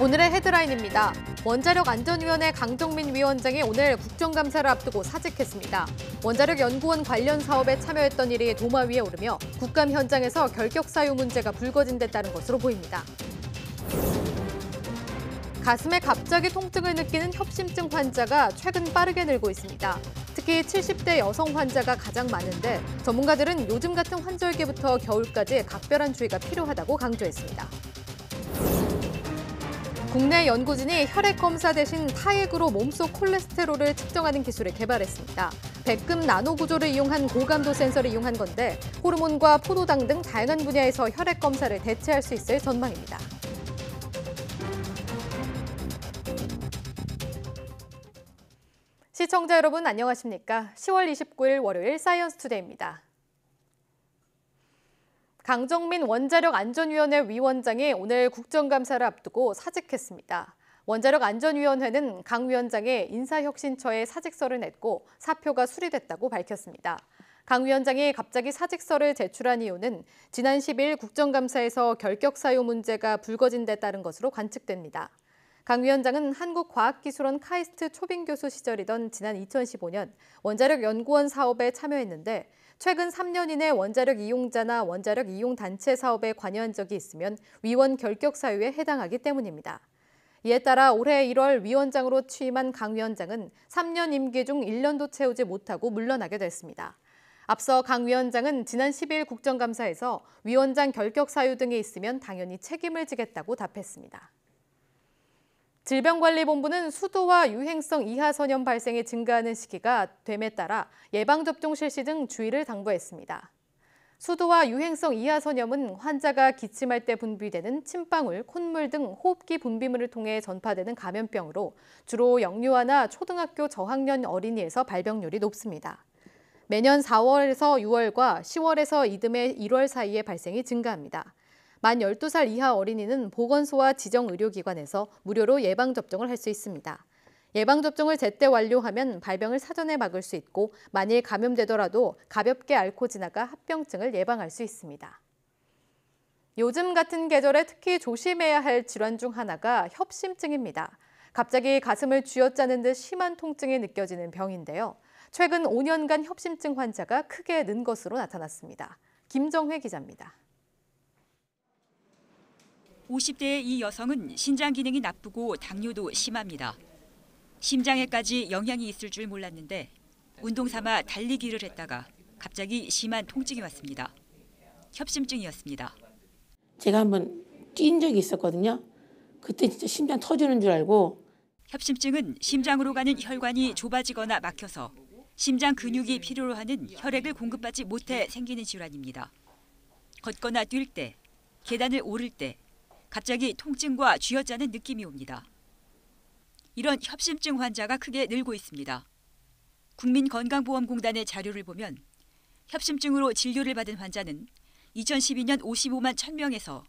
오늘의 헤드라인입니다. 원자력안전위원회 강정민 위원장이 오늘 국정감사를 앞두고 사직했습니다. 원자력연구원 관련 사업에 참여했던 일이 도마 위에 오르며 국감 현장에서 결격 사유 문제가 불거진 데 따른 것으로 보입니다. 가슴에 갑자기 통증을 느끼는 협심증 환자가 최근 빠르게 늘고 있습니다. 특히 70대 여성 환자가 가장 많은데 전문가들은 요즘 같은 환절기부터 겨울까지 각별한 주의가 필요하다고 강조했습니다. 국내 연구진이 혈액 검사 대신 타액으로 몸속 콜레스테롤을 측정하는 기술을 개발했습니다. 백금 나노 구조를 이용한 고감도 센서를 이용한 건데 호르몬과 포도당 등 다양한 분야에서 혈액 검사를 대체할 수 있을 전망입니다. 시청자 여러분 안녕하십니까? 10월 29일 월요일 사이언스 투데이입니다. 강정민 원자력안전위원회 위원장이 오늘 국정감사를 앞두고 사직했습니다. 원자력안전위원회는 강 위원장의 인사혁신처에 사직서를 냈고 사표가 수리됐다고 밝혔습니다. 강 위원장이 갑자기 사직서를 제출한 이유는 지난 10일 국정감사에서 결격 사유 문제가 불거진 데 따른 것으로 관측됩니다. 강 위원장은 한국과학기술원 카이스트 초빙 교수 시절이던 지난 2015년 원자력연구원 사업에 참여했는데 최근 3년 이내 원자력 이용자나 원자력 이용 단체 사업에 관여한 적이 있으면 위원 결격 사유에 해당하기 때문입니다. 이에 따라 올해 1월 위원장으로 취임한 강 위원장은 3년 임기 중 1년도 채우지 못하고 물러나게 됐습니다. 앞서 강 위원장은 지난 10일 국정감사에서 위원장 결격 사유 등이 있으면 당연히 책임을 지겠다고 답했습니다. 질병관리본부는 수도와 유행성 이하 전염 발생이 증가하는 시기가 됨에 따라 예방접종 실시 등 주의를 당부했습니다. 수도와 유행성 이하 전염은 환자가 기침할 때 분비되는 침방울, 콧물 등 호흡기 분비물을 통해 전파되는 감염병으로 주로 영유아나 초등학교 저학년 어린이에서 발병률이 높습니다. 매년 4월에서 6월과 10월에서 이듬해 1월 사이에 발생이 증가합니다. 만 12살 이하 어린이는 보건소와 지정 의료기관에서 무료로 예방접종을 할 수 있습니다. 예방접종을 제때 완료하면 발병을 사전에 막을 수 있고 만일 감염되더라도 가볍게 앓고 지나가 합병증을 예방할 수 있습니다. 요즘 같은 계절에 특히 조심해야 할 질환 중 하나가 협심증입니다. 갑자기 가슴을 쥐어짜는 듯 심한 통증이 느껴지는 병인데요. 최근 5년간 협심증 환자가 크게 는 것으로 나타났습니다. 김정회 기자입니다. 50대의 이 여성은 신장 기능이 나쁘고 당뇨도 심합니다. 심장에까지 영향이 있을 줄 몰랐는데 운동 삼아 달리기를 했다가 갑자기 심한 통증이 왔습니다. 협심증이었습니다. 제가 한번 뛴 적이 있었거든요. 그때 진짜 심장 터지는 줄 알고. 협심증은 심장으로 가는 혈관이 좁아지거나 막혀서 심장 근육이 필요로 하는 혈액을 공급받지 못해 생기는 질환입니다. 걷거나 뛸 때, 계단을 오를 때 갑자기 통증과 쥐어짜는 느낌이 옵니다. 이런 협심증 환자가 크게 늘고 있습니다. 국민건강보험공단의 자료를 보면 협심증으로 진료를 받은 환자는 2012년 55만 1,000명에서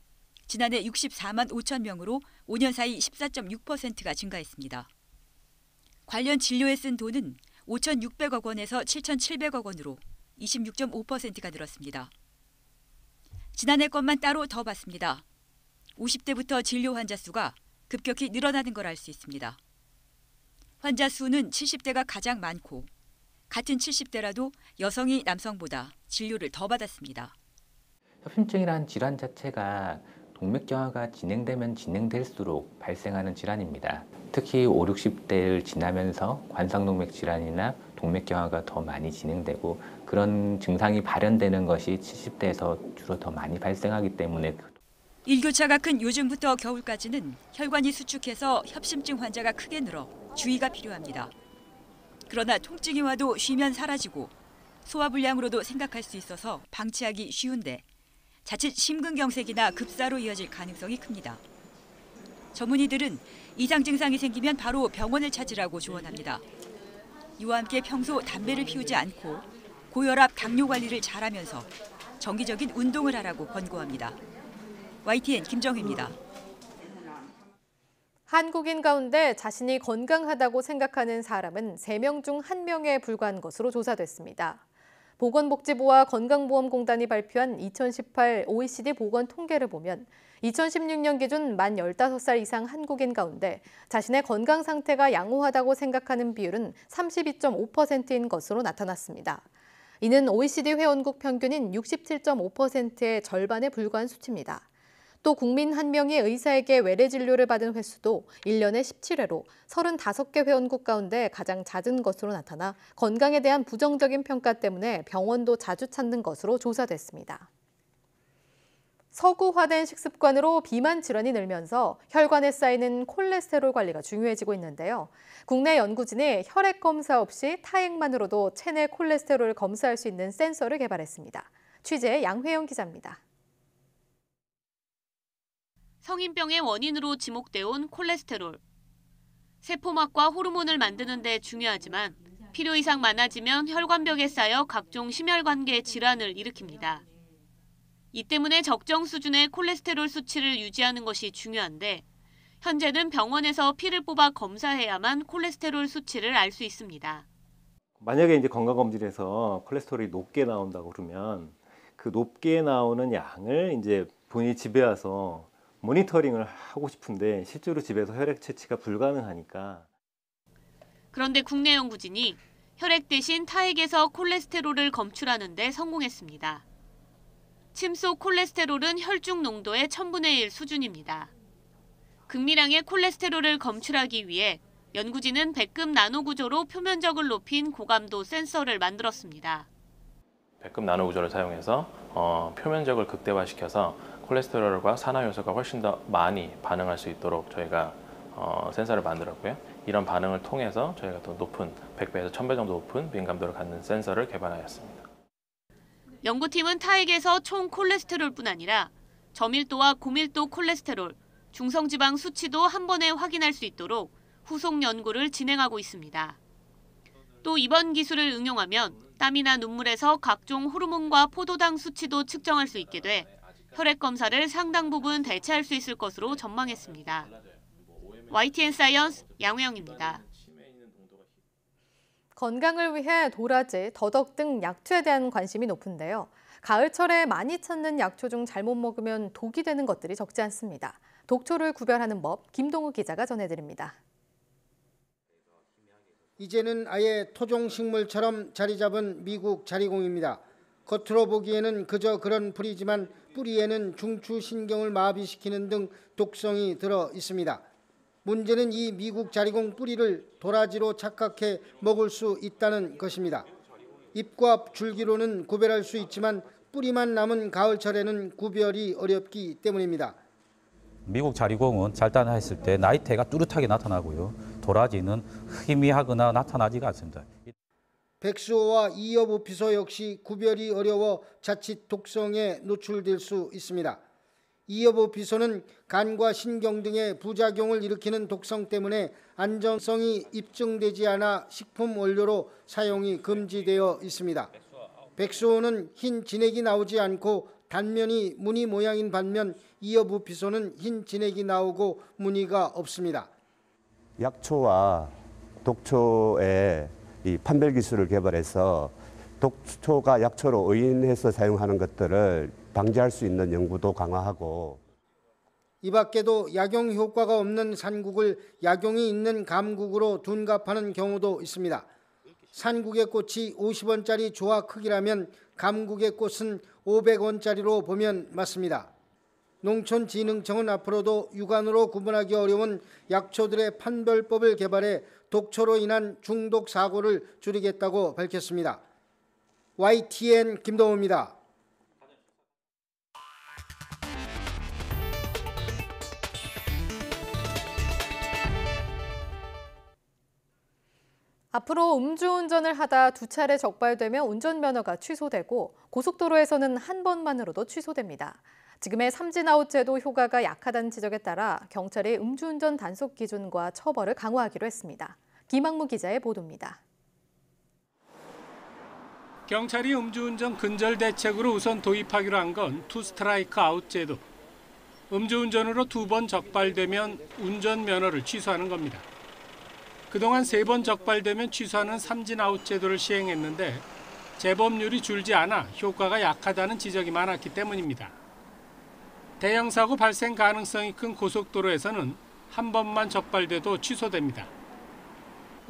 지난해 64만 5천 명으로 5년 사이 14.6%가 증가했습니다. 관련 진료에 쓴 돈은 5,600억 원에서 7,700억 원으로 26.5%가 늘었습니다. 지난해 것만 따로 더 봤습니다. 50대부터 진료 환자 수가 급격히 늘어나는 걸 알 수 있습니다. 환자 수는 70대가 가장 많고 같은 70대라도 여성이 남성보다 진료를 더 받았습니다. 협심증이라는 질환 자체가 동맥경화가 진행되면 진행될수록 발생하는 질환입니다. 특히 5, 60대를 지나면서 관상동맥 질환이나 동맥경화가 더 많이 진행되고 그런 증상이 발현되는 것이 70대에서 주로 더 많이 발생하기 때문에 일교차가 큰 요즘부터 겨울까지는 혈관이 수축해서 협심증 환자가 크게 늘어 주의가 필요합니다. 그러나 통증이 와도 쉬면 사라지고 소화불량으로도 생각할 수 있어서 방치하기 쉬운데 자칫 심근경색이나 급사로 이어질 가능성이 큽니다. 전문의들은 이상 증상이 생기면 바로 병원을 찾으라고 조언합니다. 이와 함께 평소 담배를 피우지 않고 고혈압, 당뇨 관리를 잘하면서 정기적인 운동을 하라고 권고합니다. YTN 김정혜입니다. 한국인 가운데 자신이 건강하다고 생각하는 사람은 3명 중 1명에 불과한 것으로 조사됐습니다. 보건복지부와 건강보험공단이 발표한 2018 OECD 보건 통계를 보면 2016년 기준 만 15살 이상 한국인 가운데 자신의 건강 상태가 양호하다고 생각하는 비율은 32.5%인 것으로 나타났습니다. 이는 OECD 회원국 평균인 67.5%의 절반에 불과한 수치입니다. 또 국민 1명이 의사에게 외래 진료를 받은 횟수도 1년에 17회로 35개 회원국 가운데 가장 잦은 것으로 나타나 건강에 대한 부정적인 평가 때문에 병원도 자주 찾는 것으로 조사됐습니다. 서구화된 식습관으로 비만 질환이 늘면서 혈관에 쌓이는 콜레스테롤 관리가 중요해지고 있는데요. 국내 연구진이 혈액 검사 없이 타액만으로도 체내 콜레스테롤을 검사할 수 있는 센서를 개발했습니다. 취재 양회영 기자입니다. 성인병의 원인으로 지목돼 온 콜레스테롤. 세포막과 호르몬을 만드는 데 중요하지만 필요 이상 많아지면 혈관벽에 쌓여 각종 심혈관계 질환을 일으킵니다. 이 때문에 적정 수준의 콜레스테롤 수치를 유지하는 것이 중요한데 현재는 병원에서 피를 뽑아 검사해야만 콜레스테롤 수치를 알 수 있습니다. 만약에 이제 건강검진에서 콜레스테롤이 높게 나온다고 그러면 그 높게 나오는 양을 이제 본인이 집에 와서 모니터링을 하고 싶은데 실제로 집에서 혈액 채취가 불가능하니까. 그런데 국내 연구진이 혈액 대신 타액에서 콜레스테롤을 검출하는 데 성공했습니다. 침 속 콜레스테롤은 혈중 농도의 1000분의 1 수준입니다. 극미량의 콜레스테롤을 검출하기 위해 연구진은 백금 나노 구조로 표면적을 높인 고감도 센서를 만들었습니다. 백금 나노 구조를 사용해서 표면적을 극대화시켜서 콜레스테롤과 산화 요소가 훨씬 더 많이 반응할 수 있도록 저희가 센서를 만들었고요. 이런 반응을 통해서 저희가 더 높은 100배에서 1000배 정도 높은 민감도를 갖는 센서를 개발하였습니다. 연구팀은 타액에서 총 콜레스테롤뿐 아니라 저밀도와 고밀도 콜레스테롤, 중성지방 수치도 한 번에 확인할 수 있도록 후속 연구를 진행하고 있습니다. 또 이번 기술을 응용하면 땀이나 눈물에서 각종 호르몬과 포도당 수치도 측정할 수 있게 돼 혈액 검사를 상당 부분 대체할 수 있을 것으로 전망했습니다. YTN 사이언스 양회영입니다. 건강을 위해 도라지, 더덕 등 약초에 대한 관심이 높은데요. 가을철에 많이 찾는 약초 중 잘못 먹으면 독이 되는 것들이 적지 않습니다. 독초를 구별하는 법, 김동우 기자가 전해드립니다. 이제는 아예 토종식물처럼 자리 잡은 미국 자리공입니다. 겉으로 보기에는 그저 그런 풀이지만 뿌리에는 중추신경을 마비시키는 등 독성이 들어 있습니다. 문제는 이 미국 자리공 뿌리를 도라지로 착각해 먹을 수 있다는 것입니다. 잎과 줄기로는 구별할 수 있지만 뿌리만 남은 가을철에는 구별이 어렵기 때문입니다. 미국 자리공은 잘단했을 때 나이테가 뚜렷하게 나타나고요. 도라지는 희미하거나 나타나지가 않습니다. 백수호와 이여부피소 역시 구별이 어려워 자칫 독성에 노출될 수 있습니다. 이여부피소는 간과 신경 등의 부작용을 일으키는 독성 때문에 안전성이 입증되지 않아 식품 원료로 사용이 금지되어 있습니다. 백수호는 흰 진액이 나오지 않고 단면이 무늬 모양인 반면 이여부피소는 흰 진액이 나오고 무늬가 없습니다. 약초와 독초의 이 판별 기술을 개발해서 독초가 약초로 의인해서 사용하는 것들을 방지할 수 있는 연구도 강화하고, 이 밖에도 약용 효과가 없는 산국을 약용이 있는 감국으로 둔갑하는 경우도 있습니다. 산국의 꽃이 50원짜리 조화 크기라면 감국의 꽃은 500원짜리로 보면 맞습니다. 농촌진흥청은 앞으로도 육안으로 구분하기 어려운 약초들의 판별법을 개발해 독초로 인한 중독 사고를 줄이겠다고 밝혔습니다. YTN 김동우입니다. 앞으로 음주운전을 하다 2차례 적발되면 운전면허가 취소되고 고속도로에서는 한 번만으로도 취소됩니다. 지금의 삼진아웃 제도 효과가 약하다는 지적에 따라 경찰이 음주운전 단속 기준과 처벌을 강화하기로 했습니다. 김학무 기자의 보도입니다. 경찰이 음주운전 근절 대책으로 우선 도입하기로 한 건 투 스트라이크 아웃 제도. 음주운전으로 2번 적발되면 운전면허를 취소하는 겁니다. 그동안 3번 적발되면 취소하는 삼진아웃 제도를 시행했는데 재범률이 줄지 않아 효과가 약하다는 지적이 많았기 때문입니다. 대형 사고 발생 가능성이 큰 고속도로에서는 한 번만 적발돼도 취소됩니다.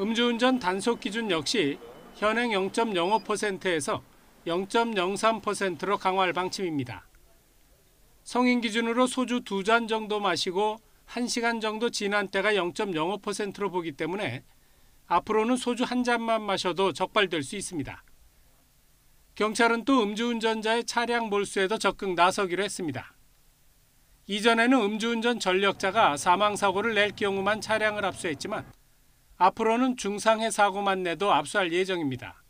음주운전 단속 기준 역시 현행 0.05%에서 0.03%로 강화할 방침입니다. 성인 기준으로 소주 2잔 정도 마시고 1시간 정도 지난 때가 0.05%로 보기 때문에 앞으로는 소주 1잔만 마셔도 적발될 수 있습니다. 경찰은 또 음주운전자의 차량 몰수에도 적극 나서기로 했습니다. 이전에는 음주운전 전력자가 사망사고를 낼 경우만 차량을 압수했지만 앞으로는 중상해 사고만 내도 압수할 예정입니다.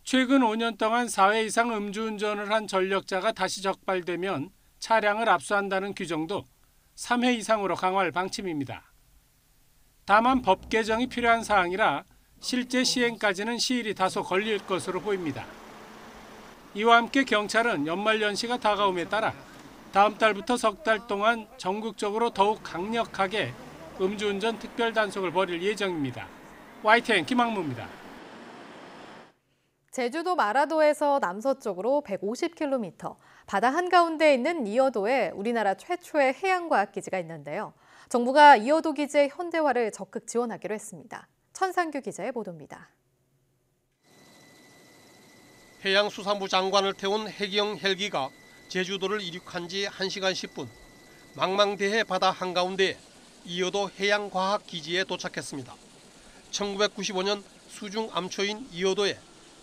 최근 5년 동안 4회 이상 음주운전을 한 전력자가 다시 적발되면 차량을 압수한다는 규정도 3회 이상으로 강화할 방침입니다. 다만 법 개정이 필요한 사항이라 실제 시행까지는 시일이 다소 걸릴 것으로 보입니다. 이와 함께 경찰은 연말연시가 다가옴에 따라 다음 달부터 석 달 동안 전국적으로 더욱 강력하게 음주운전 특별 단속을 벌일 예정입니다. YTN 김학무입니다. 제주도 마라도에서 남서쪽으로 150km, 바다 한가운데에 있는 이어도에 우리나라 최초의 해양과학기지가 있는데요. 정부가 이어도 기지의 현대화를 적극 지원하기로 했습니다. 천상규 기자의 보도입니다. 해양수산부 장관을 태운 해경 헬기가 제주도를 이륙한 지 1시간 10분, 망망대해 바다 한가운데에 이어도 해양과학기지에 도착했습니다. 1995년 수중 암초인 이어도에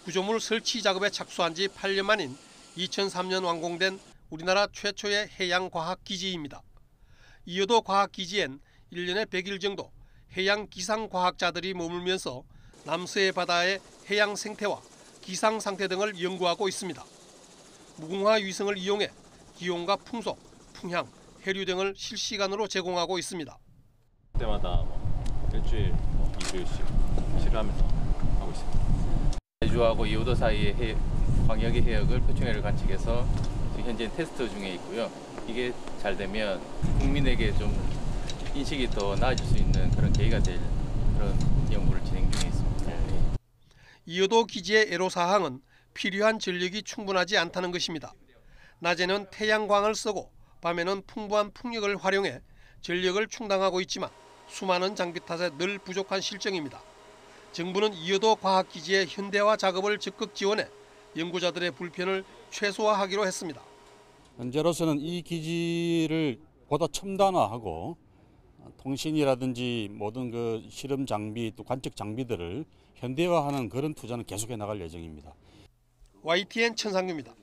구조물 설치 작업에 착수한 지 8년 만인 2003년 완공된 우리나라 최초의 해양과학기지입니다. 이어도 과학기지엔 1년에 100일 정도 해양 기상과학자들이 머물면서 남서해 바다의 해양 생태와 기상 상태 등을 연구하고 있습니다. 무궁화 위성을 이용해 기온과 풍속, 풍향, 해류 등을 실시간으로 제공하고 있습니다. 그때마다 일주일, 2주일씩 실험하면서 하고 있습니다. 제주하고 이오도 사이의 광역의 해역을 표층해를 관측해서 현재 테스트 중에 있고요. 이게 잘 되면 국민에게 좀 인식이 더 나아질 수 있는 그런 계기가 될 그런 연구를 진행 중에 있습니다. 이어도 기지의 애로사항은 필요한 전력이 충분하지 않다는 것입니다. 낮에는 태양광을 쓰고 밤에는 풍부한 풍력을 활용해 전력을 충당하고 있지만 수많은 장비 탓에 늘 부족한 실정입니다. 정부는 이어도 과학기지의 현대화 작업을 적극 지원해 연구자들의 불편을 최소화하기로 했습니다. 현재로서는 이 기지를 보다 첨단화하고 통신이라든지 모든 그 실험 장비 또 관측 장비들을 현대화하는 그런 투자는 계속해 나갈 예정입니다. YTN 천상규입니다.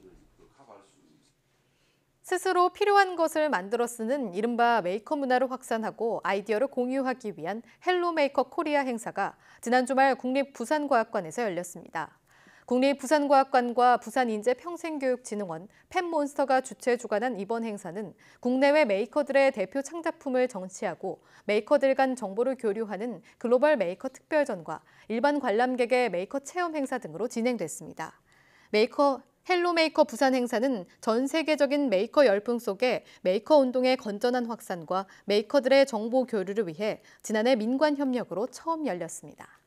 스스로 필요한 것을 만들어 쓰는 이른바 메이커 문화를 확산하고 아이디어를 공유하기 위한 헬로메이커 코리아 행사가 지난 주말 국립부산과학관에서 열렸습니다. 국립부산과학관과 부산인재평생교육진흥원, 펜몬스터가 주최 주관한 이번 행사는 국내외 메이커들의 대표 창작품을 전시하고 메이커들 간 정보를 교류하는 글로벌 메이커 특별전과 일반 관람객의 메이커 체험 행사 등으로 진행됐습니다. 헬로메이커 부산 행사는 전 세계적인 메이커 열풍 속에 메이커 운동의 건전한 확산과 메이커들의 정보 교류를 위해 지난해 민관 협력으로 처음 열렸습니다.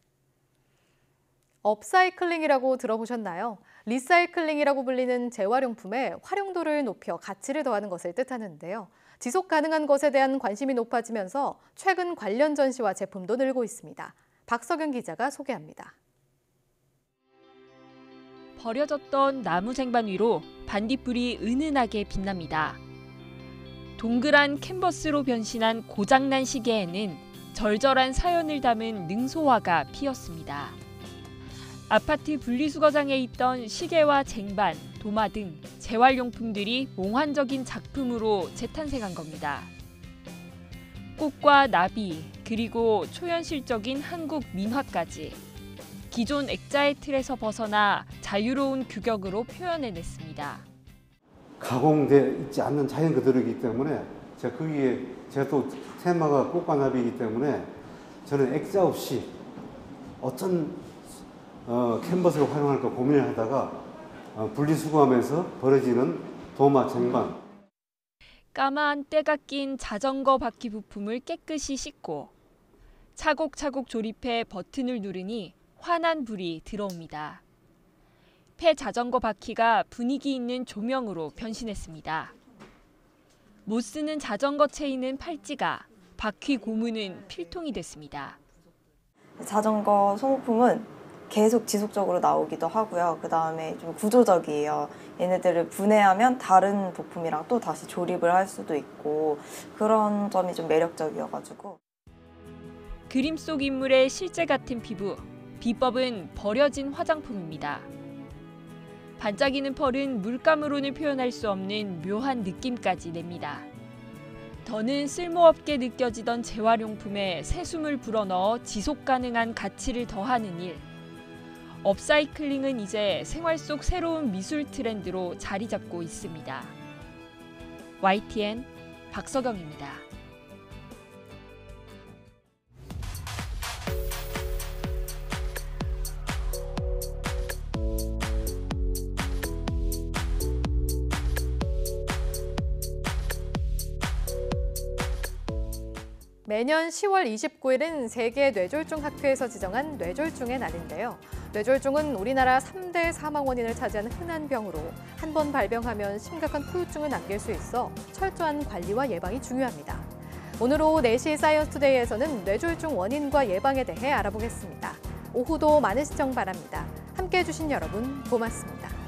업사이클링이라고 들어보셨나요? 리사이클링이라고 불리는 재활용품의 활용도를 높여 가치를 더하는 것을 뜻하는데요. 지속 가능한 것에 대한 관심이 높아지면서 최근 관련 전시와 제품도 늘고 있습니다. 박석윤 기자가 소개합니다. 버려졌던 나무 쟁반 위로 반딧불이 은은하게 빛납니다. 동그란 캔버스로 변신한 고장난 시계에는 절절한 사연을 담은 능소화가 피었습니다. 아파트 분리수거장에 있던 시계와 쟁반, 도마 등 재활용품들이 몽환적인 작품으로 재탄생한 겁니다. 꽃과 나비, 그리고 초현실적인 한국 민화까지 기존 액자의 틀에서 벗어나 자유로운 규격으로 표현해냈습니다. 가공돼 있지 않는 자연 그대로이기 때문에 제가 거기에 제가 또 테마가 꽃과 나비이기 때문에 저는 액자 없이 어떤 캔버스를 활용할까 고민을 하다가 분리수거하면서 버려지는 도마, 쟁반. 까만 때가 낀 자전거 바퀴 부품을 깨끗이 씻고 차곡차곡 조립해 버튼을 누르니 환한 불이 들어옵니다. 폐 자전거 바퀴가 분위기 있는 조명으로 변신했습니다. 못 쓰는 자전거 체인은 팔찌가, 바퀴 고무는 필통이 됐습니다. 자전거 소모품은 계속 지속적으로 나오기도 하고요. 그다음에 좀 구조적이에요. 얘네들을 분해하면 다른 부품이랑 또 다시 조립을 할 수도 있고 그런 점이 좀 매력적이어가지고. 그림 속 인물의 실제 같은 피부, 비법은 버려진 화장품입니다. 반짝이는 펄은 물감으로는 표현할 수 없는 묘한 느낌까지 냅니다. 더는 쓸모없게 느껴지던 재활용품에 새숨을 불어넣어 지속 가능한 가치를 더하는 일. 업사이클링은 이제 생활 속 새로운 미술 트렌드로 자리 잡고 있습니다. YTN 박서경입니다. 매년 10월 29일은 세계 뇌졸중 학회에서 지정한 뇌졸중의 날인데요. 뇌졸중은 우리나라 3대 사망 원인을 차지하는 흔한 병으로 한 번 발병하면 심각한 후유증을 남길 수 있어 철저한 관리와 예방이 중요합니다. 오늘 오후 4시 사이언스 투데이에서는 뇌졸중 원인과 예방에 대해 알아보겠습니다. 오후도 많은 시청 바랍니다. 함께해 주신 여러분 고맙습니다.